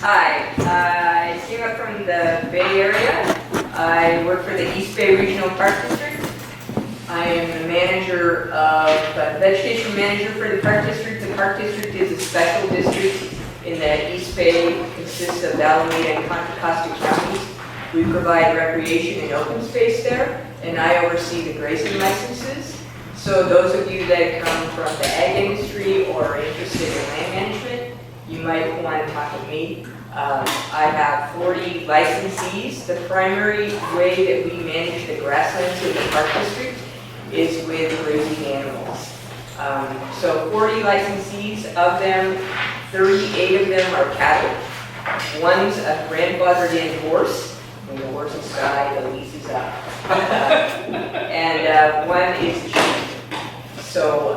Hi, I came up from the Bay Area. I work for the East Bay Regional Park District. I am the manager of, vegetation manager for the Park District. The Park District is a special district in the East Bay. It consists of Alameda and Contra Costa counties. We provide recreation and open space there, and I oversee the grazing licenses. So those of you that come from the ag industry or are interested in land management, you might want to talk to me. I have 40 licensees. The primary way that we manage the grasslands in the Park District is with grazing animals. So 40 licensees, of them, 38 of them are cattle. One's a grandfathered in horse. When the horses die, the lease is up. And one is sheep. So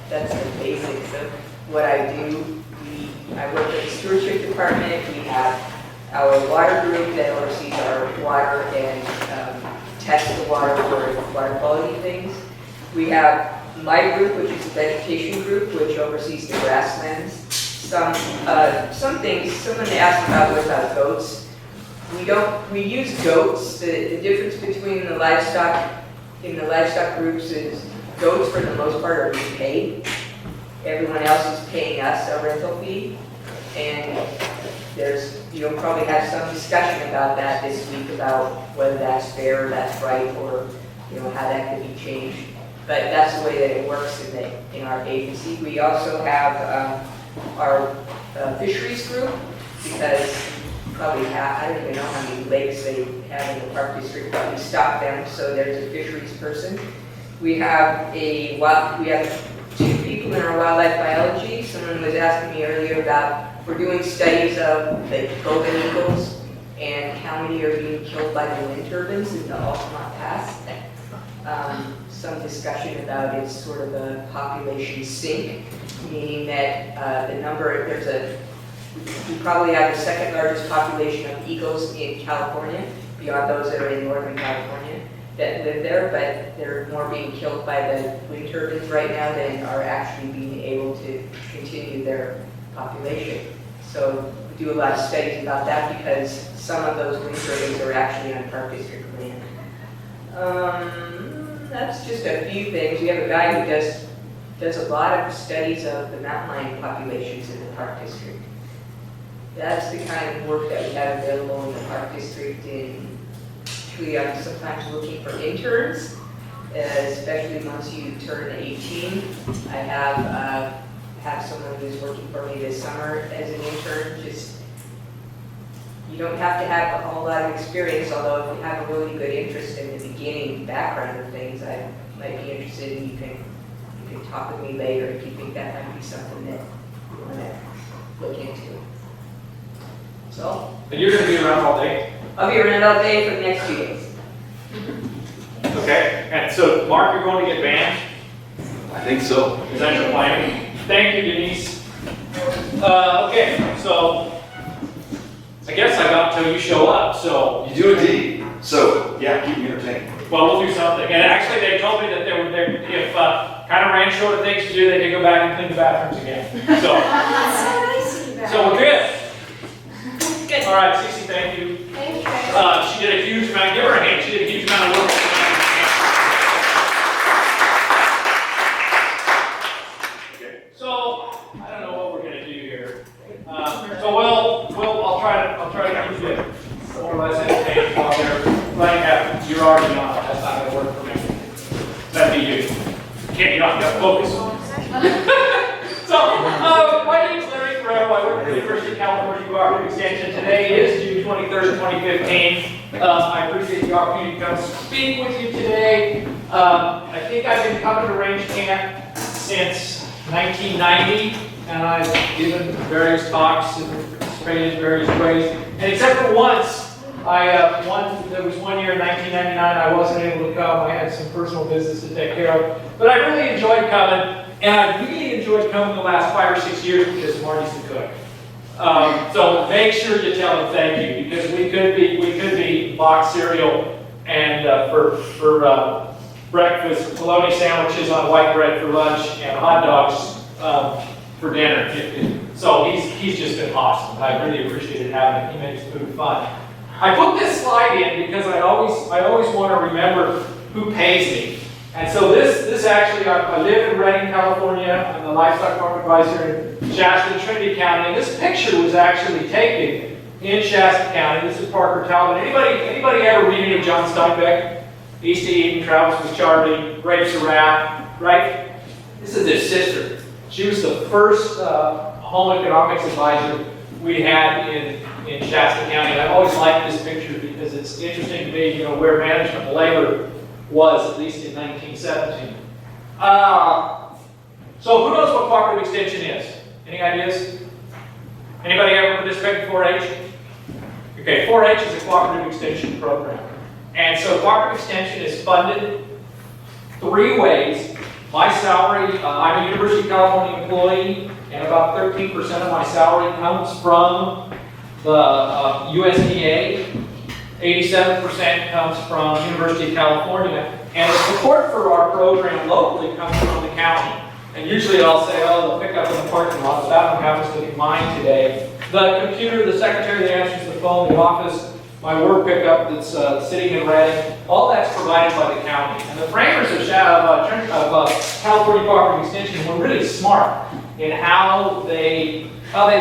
that's the basics of what I do. I work with the stewardship department. We have our water group that oversees our water and tests the water for water quality things. We have my group, which is the vegetation group, which oversees the grasslands. Some things, someone asked about goats. We use goats. The difference between the livestock, in the livestock groups is goats for the most part are being paid. Everyone else is paying us a rental fee. And you'll probably have some discussion about that this week about whether that's fair or that's right, or how that could be changed. But that's the way that it works in our agency. We also have our fisheries group, because probably I don't even know how many lakes they have in the Park District, but we stock them, so there's a fisheries person. We have two people in our wildlife biology. Someone was asking me earlier about, we're doing studies of the golden eagles and how many are being killed by the wind turbines in the Altamont Pass. Some discussion about it's sort of a population sink, meaning that the number, we probably have the second largest population of eagles in California, beyond those that are in Northern California that live there, but they're more being killed by the wind turbines right now than are actually being able to continue their population. So we do a lot of studies about that, because some of those wind turbines are actually on Park District land. That's just a few things. We have a guy who does a lot of studies of the mountain lion populations in the Park District. That's the kind of work that we have available in the Park District. I'm sometimes looking for interns, especially once you turn 18. I have someone who's working for me this summer as an intern. You don't have to have a whole lot of experience, although if you have a really good interest in the beginning background of things, I might be interested in. You can talk with me later if you think that might be something that you want to look into. So. And you're going to be around all day? I'll be around all day for the next 2 days. Okay, and so Mark, you're going to get banned? I think so. Is that your plan? Thank you, Denise. Okay, so I guess I got until you show up, so. You do indeed. So, yeah, keep me entertained. Well, we'll do something. And actually, they told me that if kind of ran short of things to do, they could go back and clean the bathrooms again. So we're good. Good. All right, Cece, thank you. Thank you. She did a huge amount, give her a hand, she did a huge amount of work. Okay. So, I don't know what we're gonna do here. I'll try to keep it more or less entertained while they're playing that. You're already on, that's not gonna work for me. That'd be you. You don't have to focus. So, my name's Larry Forero. I work for the University of California Cooperative Extension. Today is June 23rd, 2015. I appreciate the opportunity to come speak with you today. I think I've been coming to Range Camp since 1990, and I've given various talks and participated in various ways. And except for once, there was one year in 1999 I wasn't able to come. I had some personal business to take care of. But I really enjoyed coming. And I really enjoyed coming the last 5 or 6 years because Marty's the cook. So make sure you tell him thank you, because we could be box cereal and for breakfast, bologna sandwiches on white bread for lunch, and hot dogs for dinner. So he's just been awesome. I really appreciated having him. He makes food fun. I put this slide in because I always want to remember who pays me. And so this actually, I live in Redding, California. I'm the livestock farm advisor in Shasta and Trinity County. And this picture was actually taken in Shasta County. This is Parker Talbot. Anybody ever read any of John Steinbeck? East to Eden, Travels with Charlie, Grapes of Wrath, right? This is his sister. She was the first home economics advisor we had in Shasta County. And I've always liked this picture because it's interesting to me, you know, where management of labor was, at least in 1917. So who knows what cooperative extension is? Any ideas? Anybody ever participate in 4-H? Okay, 4-H is a cooperative extension program. And so cooperative extension is funded 3 ways. My salary, I'm a University of California employee, and about 13% of my salary comes from the USDA. 87% comes from University of California, and the support for our program locally comes from the county. And usually I'll say, oh, they'll pick up in the parking lot, but that one happens to be mine today. The computer, the secretary that answers the phone, the office, my work pickup that's sitting in Redding, all that's provided by the county. And the framers of California Cooperative Extension were really smart in how they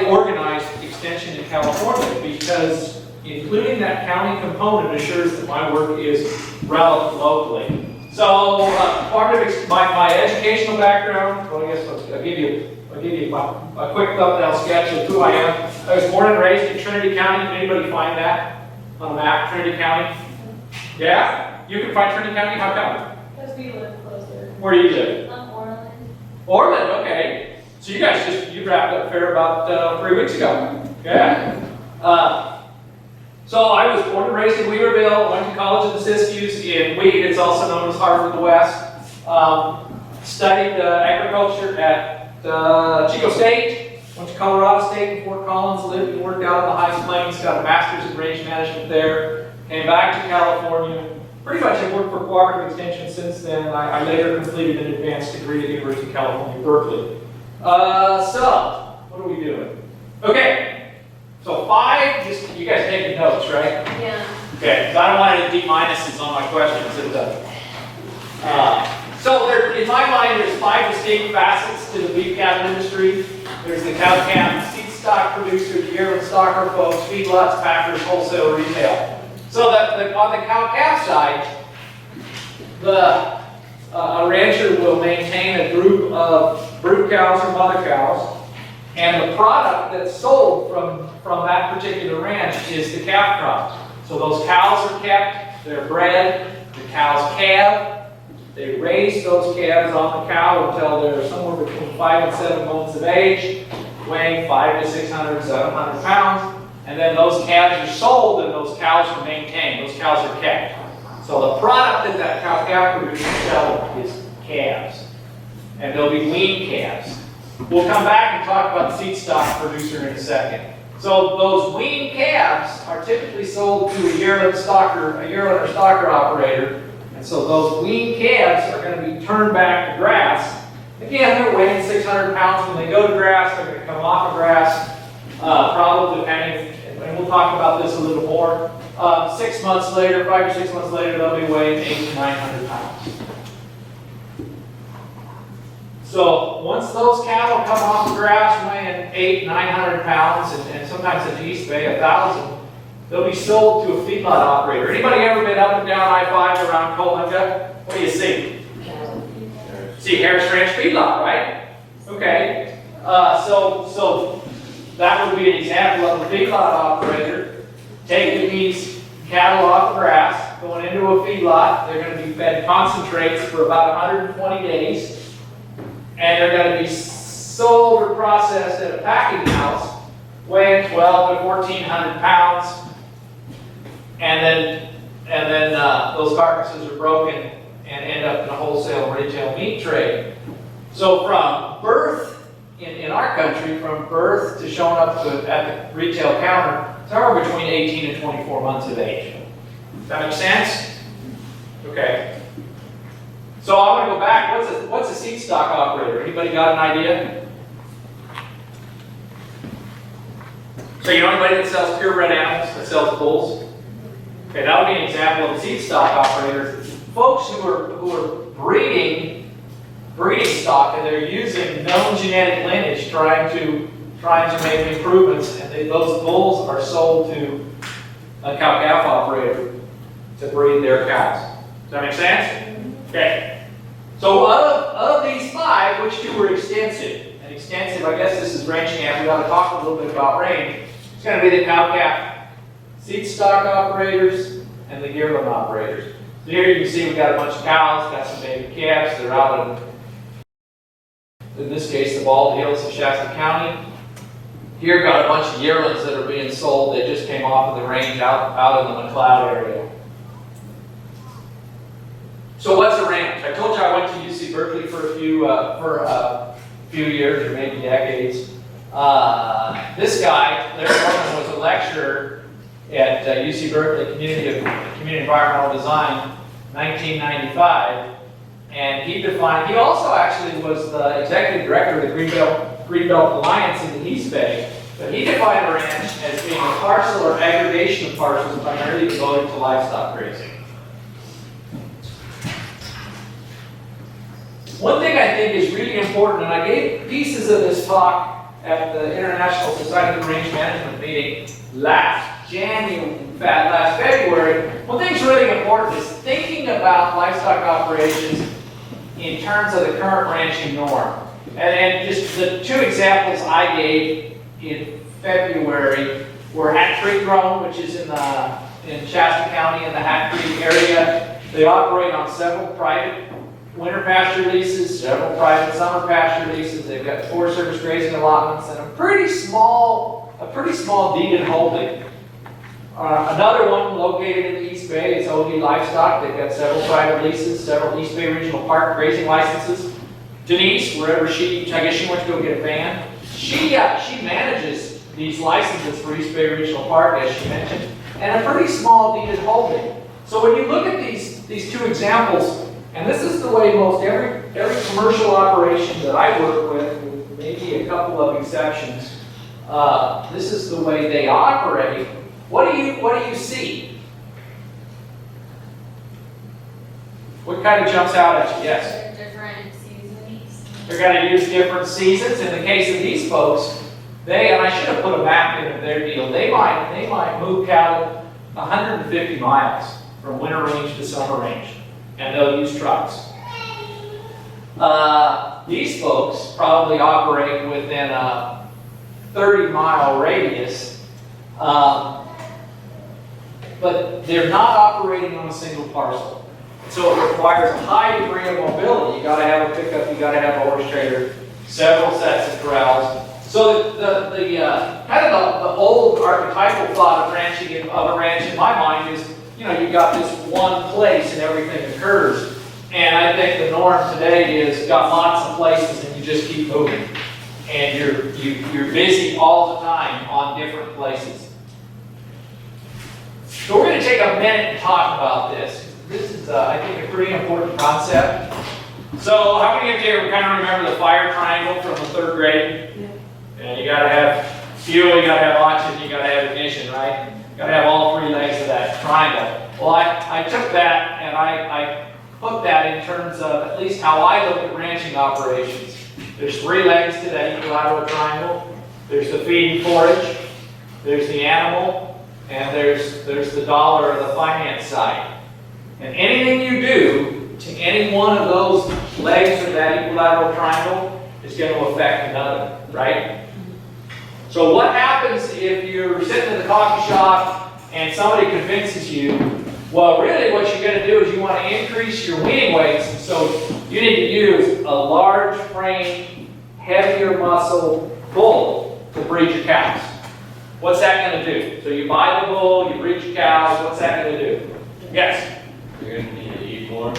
organized extension in California, because including that county component assures that my work is relevant locally. So, my educational background, well, I guess I'll give you a quick thumbnail sketch of who I am. I was born and raised in Trinity County. Can anybody find that on a map, Trinity County? Yeah? You can find Trinity County? How come? Because we live closer. Where do you live? Orland. Orland, okay. So you guys you wrapped up fair about 3 weeks ago. Yeah? So I was born and raised in Weaverville, went to college at the Siskiyous in Weed, it's also known as Harvard of the West. Studied agriculture at Chico State, went to Colorado State in Fort Collins, lived and worked out in the High Plains, got a master's in range management there, came back to California. Pretty much have worked for Cooperative Extension since then. I later completed an advanced degree at the University of California, Berkeley. So, what are we doing? Okay. So 5, just you guys taking notes, right? Yeah. Okay, because I don't want any D minuses on my questions. So in my mind, there's 5 distinct facets to the beef cattle industry. There's the cow-calf, seed stock producers, yearling stocker folks, feedlots, packers, wholesale, retail. So on the cow-calf side, a rancher will maintain a group of brood cows or mother cows. And the product that's sold from that particular ranch is the calf crop. So those cows are kept, they're bred, the cows calve, they raise those calves on the cow until they're somewhere between 5 and 7 months of age, weighing 500 to 600, 700 pounds. And then those calves are sold and those cows are maintained, those cows are kept. So the product that cow producers sell is calves. And they'll be weaned calves. We'll come back and talk about the seed stock producer in a second. So those weaned calves are typically sold to a yearling or stocker operator. And so those weaned calves are going to be turned back to grass. Again, they're weighing 600 pounds. When they go to grass, they're going to come off of grass, probably depending, and we'll talk about this a little more. 6 months later, 5 or 6 months later, they'll be weighing 800 to 900 pounds. So once those cattle come off the grass weighing 800 to 900 pounds, and sometimes in the East Bay 1,000, they'll be sold to a feedlot operator. Anybody ever been up and down I-5 around Coalinga? What do you see? See Harris Ranch Feedlot, right? Okay. So that would be an example of a feedlot operator taking these cattle off the grass, going into a feedlot. They're going to be fed concentrates for about 120 days. And they're going to be sold or processed at a packing house weighing 12 to 1,400 pounds. And then those carcasses are broken and end up in a wholesale retail meat trade. So from birth in our country, from birth to showing up at the retail counter, somewhere between 18 and 24 months of age. Does that make sense? Okay. So I want to go back. What's a seed stock operator? Anybody got an idea? So you know anybody that sells purebred animals, that sells bulls? Okay, that would be an example of a seed stock operator. Folks who are breeding stock, and they're using known genetic lineage, trying to make improvements, and those bulls are sold to a cow-calf operator to breed their cows. Does that make sense? Okay. So of these 5, which 2 were extensive? And extensive, I guess this is ranching, and we ought to talk a little bit about range. It's going to be the cow-calf seed stock operators and the yearling operators. So here you can see we've got a bunch of cows, got some baby calves. They're out in this case, the Bald Hills of Shasta County. Here got a bunch of yearlings that are being sold. They just came off of the range out in the McLeod area. So what's a ranch? I told you I went to UC Berkeley for a few years or maybe decades. This guy, Larry Norman, was a lecturer at UC Berkeley Community Environmental Design, 1995, and he also actually was the executive director of the Greenbelt Alliance in the East Bay, but he defined a ranch as being a parcel or aggregation of parcels primarily devoted to livestock grazing. One thing I think is really important, and I gave pieces of this talk at the International Society for Range Management meeting last February. One thing's really important is thinking about livestock operations in terms of the current ranching norm. And just the 2 examples I gave in February were Hat Creek Grown, which is in Shasta County in the Hat Creek area. They operate on several private winter pasture leases, several private summer pasture leases. They've got Forest Service grazing allotments and a pretty small deeded holding. Another one located in the East Bay is OD Livestock. They've got several private leases, several East Bay Regional Park grazing licenses. Denise, wherever I guess she went to go get a van. She manages these licenses for East Bay Regional Park, as she mentioned, and a pretty small deeded holding. So when you look at these 2 examples, and this is the way most every commercial operation that I work with maybe a couple of exceptions, this is the way they operate. What do you see? What kind of jumps out at you? Yes? Different seasons. They're going to use different seasons. In the case of these folks, and I should have put a map in of their deal, they might move cattle 150 miles from winter range to summer range, and they'll use trucks. These folks probably operate within a 30-mile radius, but they're not operating on a single parcel. So it requires a high degree of mobility. You got to have a pickup, you got to have a horse trailer, several sets of corrals. So the old archetypal thought of a ranch in my mind is, you got this one place and everything occurs. And I think the norm today is got lots of places and you just keep moving. And you're busy all the time on different places. So we're going to take a minute and talk about this. This is, I think, a pretty important concept. So how many of you kind of remember the fire triangle from the 3rd grade? Yeah. You got to have fuel, you got to have oxygen, you got to have ignition, right? You got to have all 3 legs of that triangle. Well, I took that and I put that in terms of at least how I look at ranching operations. There's 3 legs to that equilateral triangle. There's the feed and forage, there's the animal, and there's the dollar or the finance side. And anything you do to any one of those legs of that equilateral triangle is going to affect another, right? So what happens if you're sitting in the coffee shop and somebody convinces you, well, really what you're going to do is you want to increase your weaning weights, so you need to use a large frame, heavier muscle bull to breed your cows. What's that going to do? So you buy the bull, you breed your cows, what's that going to do? Yes? You're going to need to eat more.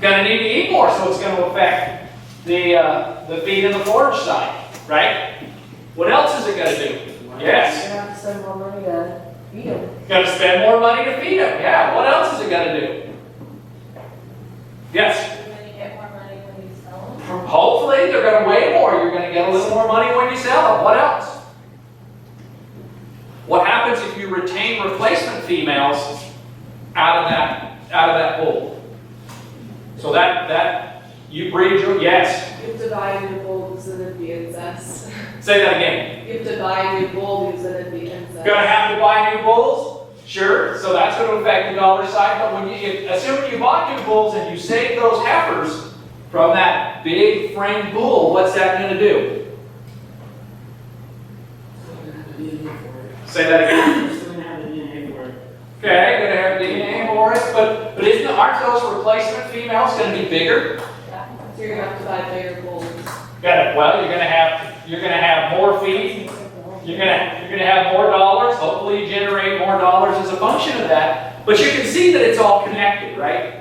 Going to need to eat more, so it's going to affect the feed and the forage side, right? What else is it going to do? Yes? You're going to have to spend more money to feed them. Going to spend more money to feed them, yeah. What else is it going to do? Yes? You're going to get more money when you sell them. Hopefully, they're going to weigh more. You're going to get a little more money when you sell them. What else? you retain replacement females out of that bull. So that you breed your, yes. If to buy a new bull because then it'd be incest. Say that again. If to buy a new bull because then it'd be incest. Gonna have to buy new bulls? Sure, so that's gonna affect the dollar side, but when assuming you bought new bulls and you save those heifers from that big framed bull, what's that gonna do? Say that again. Still gonna have the DNA for it. Okay, gonna have DNA for it, but aren't those replacement females gonna be bigger? So you're gonna have to buy bigger bulls. Well, you're gonna have more feed, you're gonna have more dollars, hopefully you generate more dollars as a function of that, but you can see that it's all connected, right?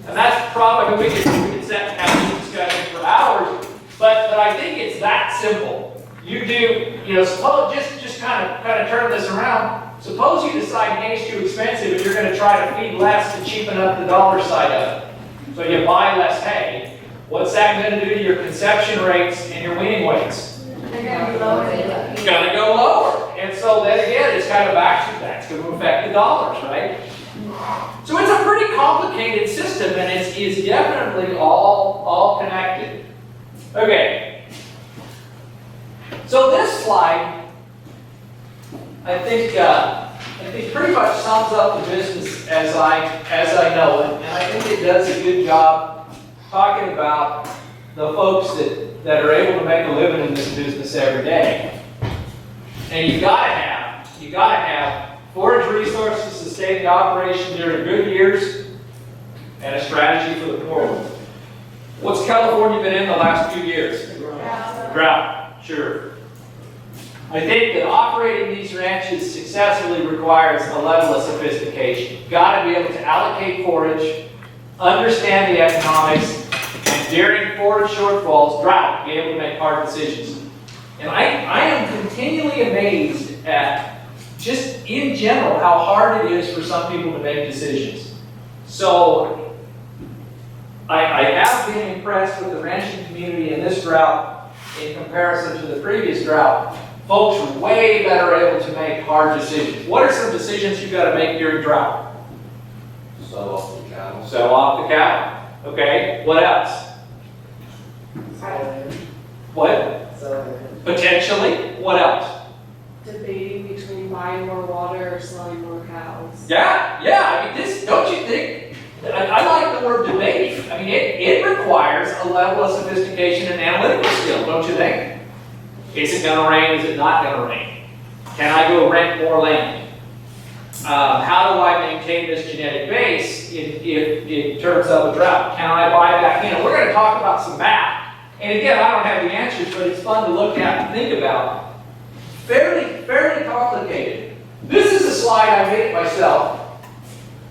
And that's probably, we could sit and have this discussion for hours, but I think it's that simple. You do, suppose, just kind of turn this around, suppose you decide hay's too expensive and you're gonna try to feed less to cheapen up the dollar side of it. So you buy less hay. What's that gonna do to your conception rates and your weaning weights? They're gonna be lower. It's gonna go lower. And so then again, it's kind of back to that. It's gonna affect the dollars, right? So it's a pretty complicated system and it's definitely all connected. Okay. So this slide, I think pretty much sums up the business as I know it. And I think it does a good job talking about the folks that are able to make a living in this business every day. And you gotta have forage resources to sustain the operation during good years and a strategy for the poor ones. What's California been in the last few years? Drought, sure. I think that operating these ranches successfully requires a level of sophistication. You've got to be able to allocate forage, understand the economics, and during forage shortfalls, drought, be able to make hard decisions. And I am continually amazed at, just in general, how hard it is for some people to make decisions. So, I have been impressed with the ranching community in this drought in comparison to the previous drought. Folks are way better able to make hard decisions. What are some decisions you've got to make during drought? Sell off the cattle. Sell off the cattle. Okay, what else? What? Potentially, what else? Debating between buying more water or selling more cows. Yeah, I mean, this, don't you think, I like the word debating. I mean, it requires a level of sophistication and analytical skill, don't you think? Is it going to rain? Is it not going to rain? Can I go rent more land? How do I maintain this genetic base in terms of a drought? Can I buy back in? We're going to talk about some math. And again, I don't have the answers, but it's fun to look at and think about. Fairly complicated. This is a slide I made myself.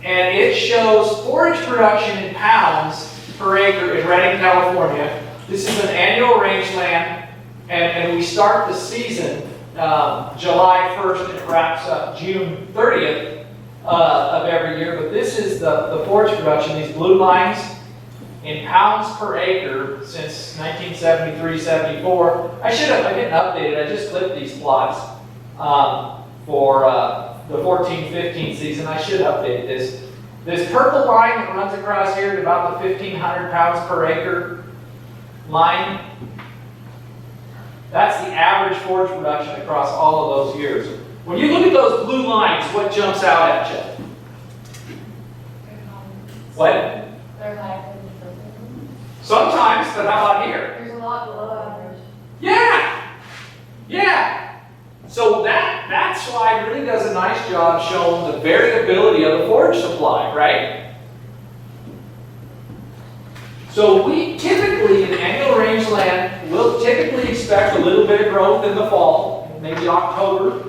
And it shows forage production in pounds per acre in Redding, California. This is an annual rangeland. And we start the season July 1st and it wraps up June 30th of every year. But this is the forage production, these blue lines in pounds per acre since 1973-74. I didn't update it, I just clipped these plots for the 14-15 season. I should update this. This purple line that runs across here at about the 1,500 pounds per acre line, that's the average forage production across all of those years. When you look at those blue lines, what jumps out at you? What? They're higher than the first one. Sometimes, but how about here? There's a lot below average. Yeah. So that slide really does a nice job showing the variability of the forage supply, right? So we typically, in annual rangeland, will typically expect a little bit of growth in the fall, maybe October.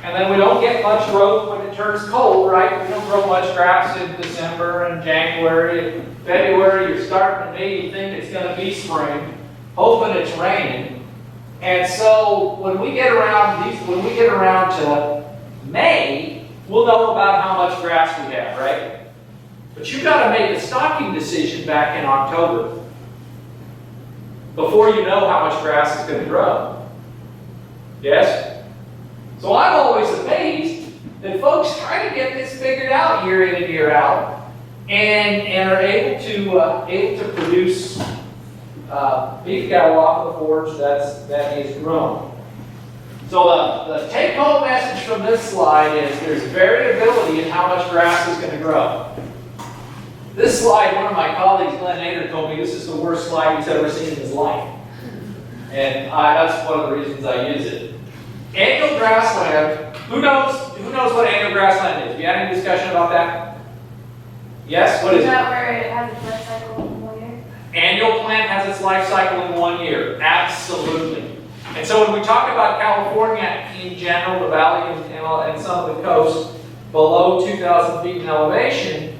And then we don't get much growth when it turns cold, right? We don't grow much grass in December and January. In February, you're starting to maybe think it's going to be spring, hoping it's raining. And so when we get around to May, we'll know about how much grass we have, right? But you've got to make a stocking decision back in October before you know how much grass is going to grow. Yes? So I'm always amazed that folks try to get this figured out year in and year out, and are able to produce beef cattle off of the forage that is grown. So the take-home message from this slide is there's variability in how much grass is going to grow. This slide, one of my colleagues, Glenn Nader, told me this is the worst slide he's ever seen in his life. And that's one of the reasons I use it. Annual grassland, who knows what annual grassland is? Have you had any discussion about that? Yes, what is Is it? that where it has its life cycle in 1 year? Annual plant has its life cycle in 1 year, absolutely. And so when we talk about California in general, the valley and some of the coast below 2,000 feet in elevation,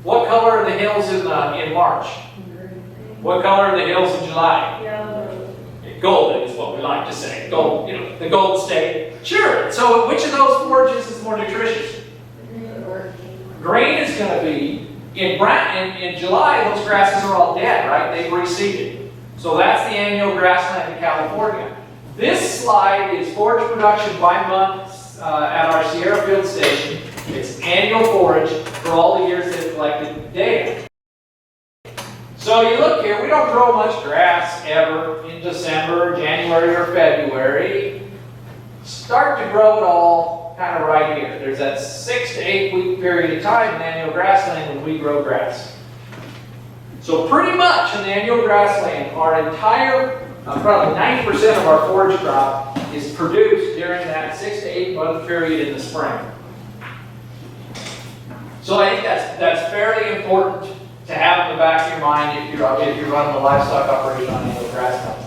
what color are the hills in March? What color are the hills in July? Yellow. Golden is what we like to say. Gold, the gold state. Sure. So which of those forages is more nutritious? Green is going to be in July. Those grasses are all dead, right? They've reseeded. So that's the annual grassland in California. This slide is forage production by month at our Sierra Field Station. It's annual forage for all the years they've collected data. So you look here, we don't grow much grass ever in December, January, or February. Start to grow it all kind of right here. There's that 6 to 8 week period of time in annual grassland when we grow grass. So pretty much in the annual grassland, our entire, probably 90% of our forage crop is produced during that 6 to 8 month period in the spring. So I think that's fairly important to have in the back of your mind if you're running a livestock operation on annual grasslands.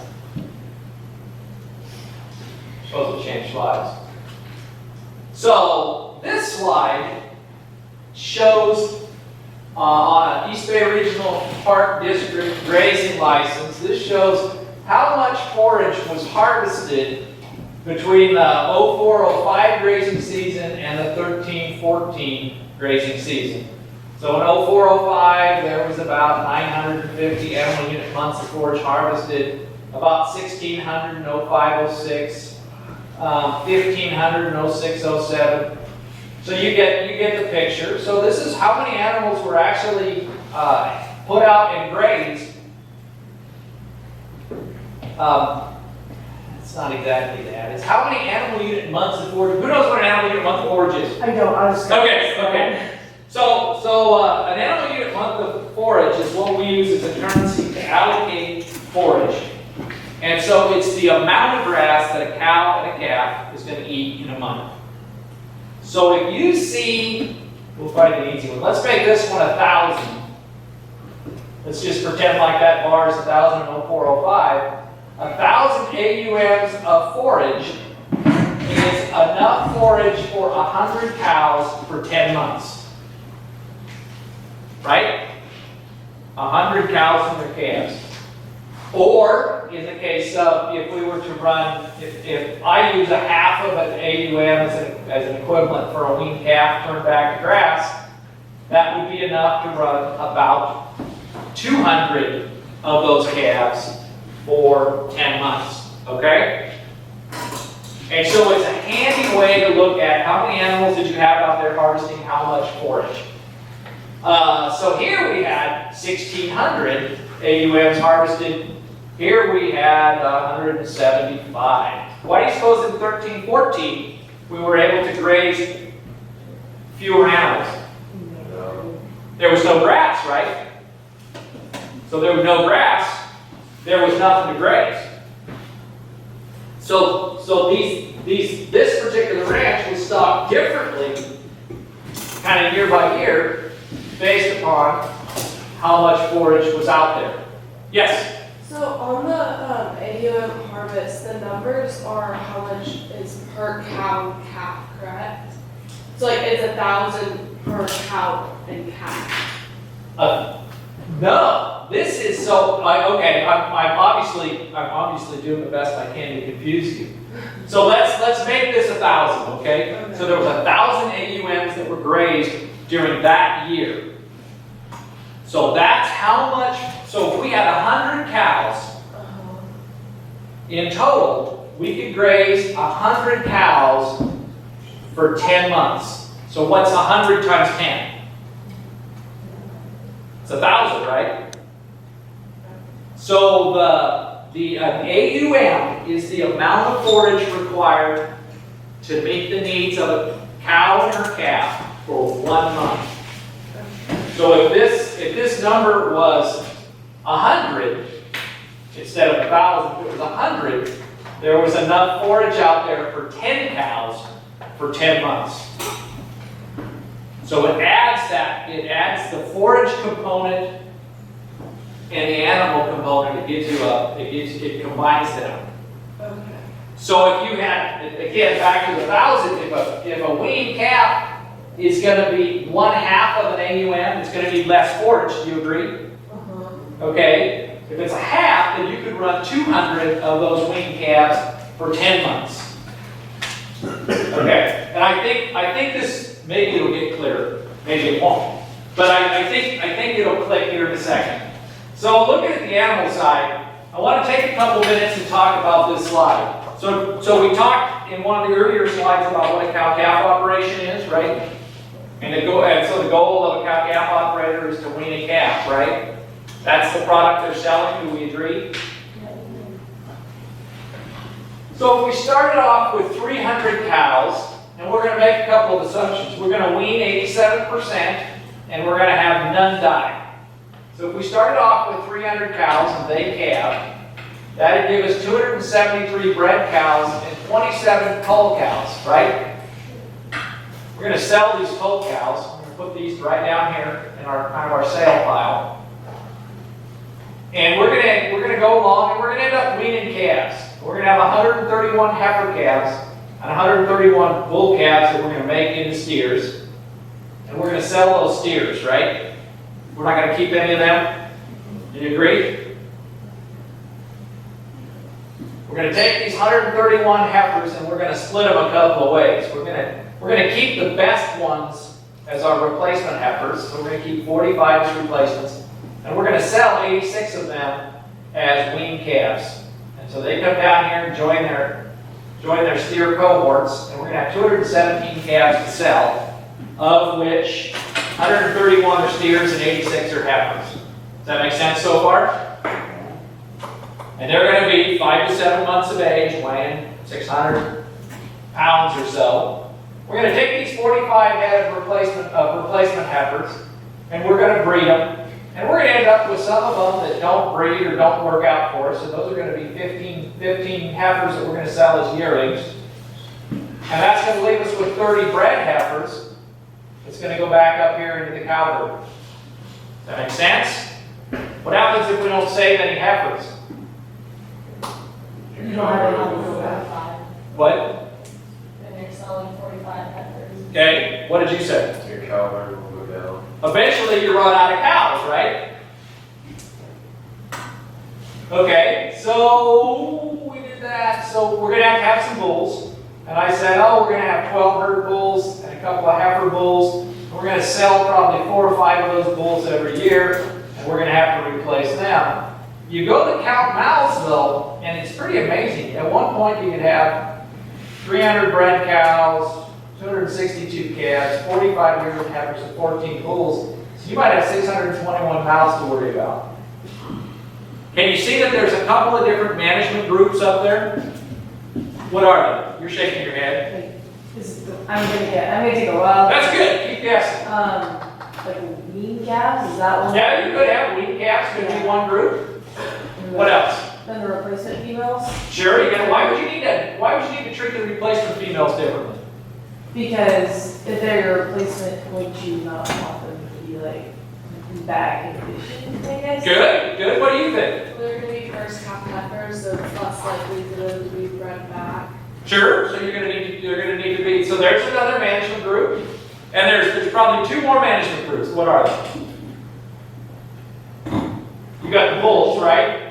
Supposed to change slides. So this slide shows on an East Bay Regional Park District grazing license, this shows how much forage was harvested between the 04-05 grazing season and the 13-14 grazing season. So in 04-05, there was about 950 animal unit months of forage harvested, about 1,600 in 05-06, 1,500 in 06-07. So you get the picture. So this is how many animals were actually put out and grazed. It's not exactly that. It's how many animal unit months of forage. Who knows what an animal unit month of forage is? I don't, I was. Okay. So an animal unit month of forage is what we use as a currency to allocate forage. And so it's the amount of grass that a cow and a calf is going to eat in a month. So if you see, we'll find an easy one. Let's make this one 1,000. Let's just pretend like that bar is 1,000 in 04-05. 1,000 AUMs of forage is enough forage for 100 cows for 10 months. Right? 100 cows and their calves. Or, in the case of, if we were to run, if I use a half of an AUM as an equivalent for a weaned calf turned back to grass, that would be enough to run about 200 of those calves for 10 months, okay? And so it's a handy way to look at how many animals did you have out there harvesting how much forage. So here we had 1,600 AUMs harvested. Here we had 175. Why do you suppose in 13-14 we were able to graze fewer animals? There was no grass, right? So there was no grass. There was nothing to graze. So this particular ranch was stocked differently, kind of year by year, based upon how much forage was out there. Yes? So on the AUM harvest, the numbers are how much is per cow and calf, correct? So like it's 1,000 per cow and calf. No, this is so. Okay, I'm obviously doing the best I can to confuse you. So let's make this 1,000. Okay? So there was 1,000 AUMs that were grazed during that year. So that's how much. So if we had 100 cows in total, we could graze 100 cows for 10 months. So what's 100 times 10? It's 1,000, right? So an AUM is the amount of forage required to meet the needs of a cow and her calf for 1 month. So if this number was 100, instead of 1,000, if it was 100, there was enough forage out there for 10 cows for 10 months. So it adds the forage component and the animal component. It combines them. Okay. So if you had, again, back to the 1,000, if a weaned calf is going to be 1/2 of an AUM, it's going to need less forage. Do you agree? Okay. If it's a half, then you could run 200 of those weaned calves for 10 months. Okay. And I think this, maybe it'll get clearer. Maybe it won't. But I think it'll click here in a second. So looking at the animal side, I want to take a couple minutes to talk about this slide. So we talked in one of the earlier slides about what a cow-calf operation is, right? And so the goal of a cow-calf operator is to wean a calf, right? That's the product they're selling. Do we agree? So if we started off with 300 cows, and we're going to make a couple of assumptions. We're going to wean 87%, and we're going to have none die. So if we started off with 300 cows and they calve, that'd give us 273 bred cows and 27 cull cows, right? We're going to sell these cull cows. We're going to put these right down here in our kind of our sale pile. And we're going to go along and we're going to end up weaning calves. We're going to have 131 heifer calves and 131 bull calves that we're going to make into steers. And we're going to sell those steers, right? We're not going to keep any of them. Do you agree? We're going to take these 131 heifers and we're going to split them a couple of ways. We're going to keep the best ones as our replacement heifers. So we're going to keep 45 as replacements. And we're going to sell 86 of them as weaned calves. And so they come down here and join their steer cohorts. And we're going to have 217 calves to sell, of which 131 are steers and 86 are heifers. Does that make sense so far? And they're going to be 5 to 7 months of age, weighing 600 pounds or so. We're going to take these 45 head of replacement heifers, and we're going to breed them. And we're going to end up with some of them that don't breed or don't work out for us. And those are going to be 15 heifers that we're going to sell as yearlings. And that's going to leave us with 30 bred heifers. It's going to go back up here into the cow group. Does that make sense? What happens if we don't save any heifers? You don't have enough to go back. What? Then you're selling 45 heifers. Okay, what did you say? Your cow herd will go down. Eventually you run out of cows, right? Okay, so we did that. So we're going to have some bulls. And I said, oh, we're going to have 12 herd bulls and a couple of heifer bulls. And we're going to sell probably 4 or 5 of those bulls every year. And we're going to have to replace them. You go to count mouths, though, and it's pretty amazing. At one point, you could have 300 bred cows, 262 calves, 45 yearling heifers, and 14 bulls. So you might have 621 mouths to worry about. Can you see that there's a couple of different management groups up there? What are they? You're shaking your head. I'm gonna take a while. That's good. Keep guessing. Like wean calves, is that one? Yeah, you could have weaned calves. Could be one group. What else? Then the replacement females? Sure. Why would you need to treat the replacement females differently? Because if they're your replacement, would you not want them to be like in bad condition, I guess? Good. What do you think? They're going to be first calf heifers, so it's less likely for them to be bred back. Sure. So you're going to need to be. So there's another management group, and there's probably 2 more management groups. What are they? You got the bulls, right?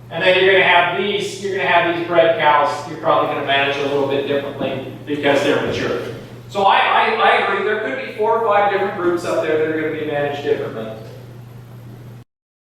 And then you're going to have these bred cows. You're probably going to manage a little bit differently because they're mature. So I agree. There could be 4 or 5 different groups up there that are going to be managed differently.